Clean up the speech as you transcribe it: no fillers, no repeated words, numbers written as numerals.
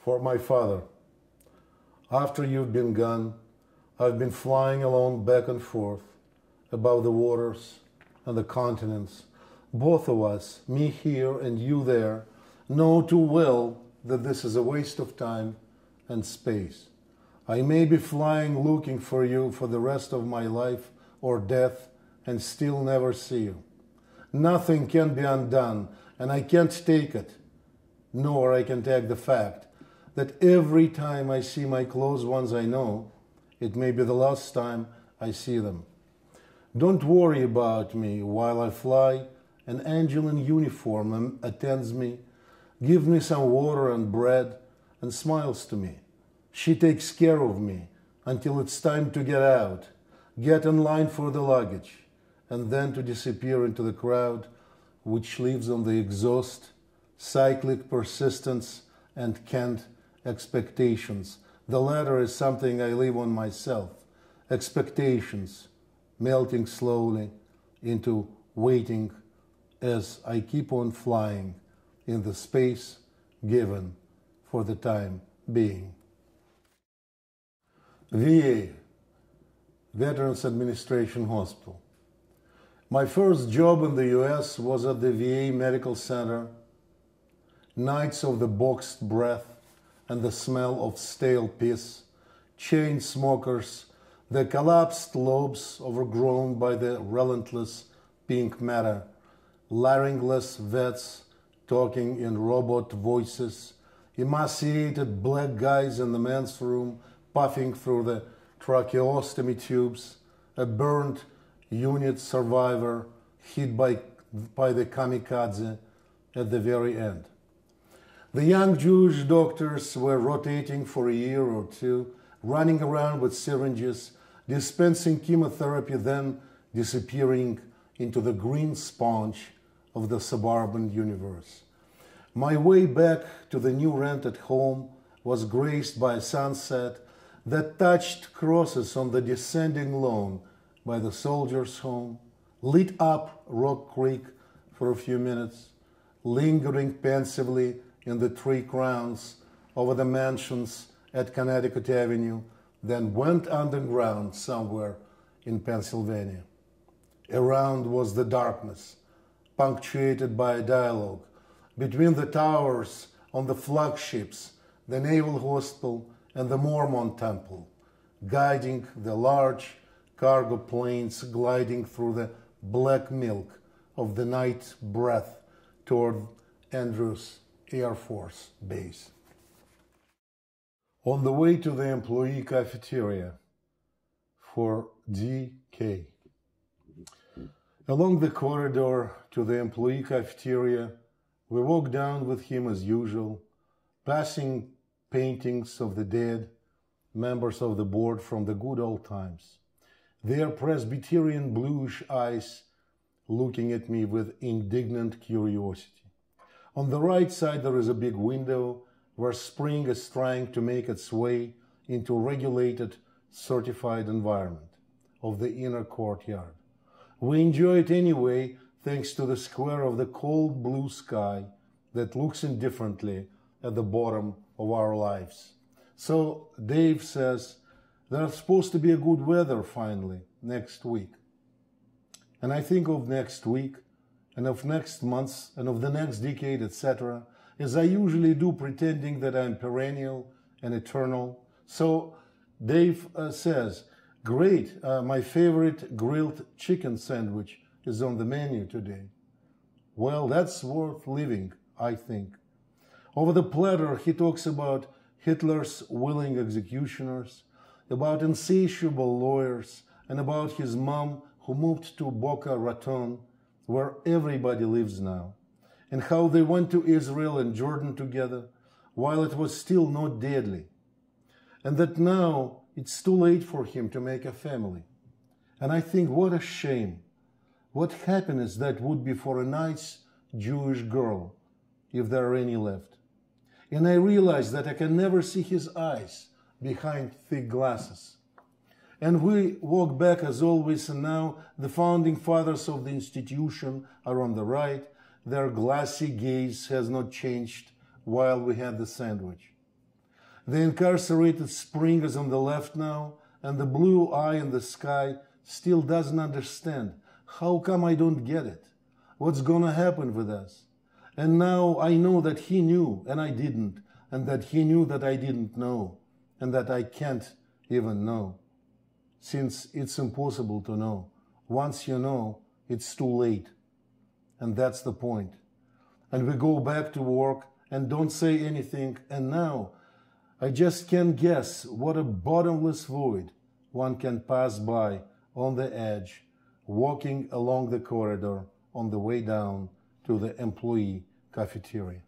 For my father, after you've been gone, I've been flying alone back and forth above the waters and the continents. Both of us, me here and you there, know too well that this is a waste of time and space. I may be flying looking for you for the rest of my life or death and still never see you. Nothing can be undone, and I can't take it, nor I can take the fact that every time I see my close ones I know, it may be the last time I see them. Don't worry about me while I fly. An angel in uniform attends me, gives me some water and bread, and smiles to me. She takes care of me until it's time to get out, get in line for the luggage, and then to disappear into the crowd, which lives on the exhaust, cyclic persistence, and canned expectations. The latter is something I live on myself. Expectations melting slowly into waiting as I keep on flying in the space given for the time being. VA, Veterans Administration Hospital. My first job in the US was at the VA Medical Center. Nights of the boxed breath and the smell of stale piss, chain smokers, the collapsed lobes overgrown by the relentless pink matter, laryngless vets talking in robot voices, emaciated black guys in the men's room puffing through the tracheostomy tubes, a burned unit survivor hit by the kamikaze at the very end. The young Jewish doctors were rotating for a year or two, running around with syringes, dispensing chemotherapy, then disappearing into the green sponge of the suburban universe. My way back to the new rented home was graced by a sunset that touched crosses on the descending lawn by the soldiers' home, lit up Rock Creek for a few minutes, lingering pensively in the tree crowns over the mansions at Connecticut Avenue, then went underground somewhere in Pennsylvania. Around was the darkness, punctuated by a dialogue between the towers on the flagships, the Naval Hospital, and the Mormon Temple, guiding the large cargo planes gliding through the black milk of the night breath toward Andrews Air Force Base. On the way to the employee cafeteria for DK. Along the corridor to the employee cafeteria, we walked down with him as usual, passing paintings of the dead, members of the board from the good old times, their Presbyterian bluish eyes looking at me with indignant curiosity. On the right side, there is a big window where spring is trying to make its way into a regulated, certified environment of the inner courtyard. We enjoy it anyway, thanks to the square of the cold blue sky that looks indifferently at the bottom of our lives. So Dave says, there's supposed to be a good weather finally next week. And I think of next week, and of next month, and of the next decade, etc., as I usually do, pretending that I'm perennial and eternal. So Dave says, great, my favorite grilled chicken sandwich is on the menu today. Well, that's worth living, I think. Over the platter, he talks about Hitler's willing executioners, about insatiable lawyers, and about his mom who moved to Boca Raton, where everybody lives now, and how they went to Israel and Jordan together while it was still not deadly, and that now it's too late for him to make a family. And I think, what a shame, what happiness that would be for a nice Jewish girl, if there are any left. And I realize that I can never see his eyes behind thick glasses. And we walk back as always, and now the founding fathers of the institution are on the right. Their glassy gaze has not changed while we had the sandwich. The incarcerated spring is on the left now, and the blue eye in the sky still doesn't understand. How come I don't get it? What's gonna happen with us? And now I know that he knew and I didn't, and that he knew that I didn't know, and that I can't even know. Since it's impossible to know. Once you know, it's too late. And that's the point. And we go back to work and don't say anything, and now I just can't guess what a bottomless void one can pass by on the edge, walking along the corridor on the way down to the employee cafeteria.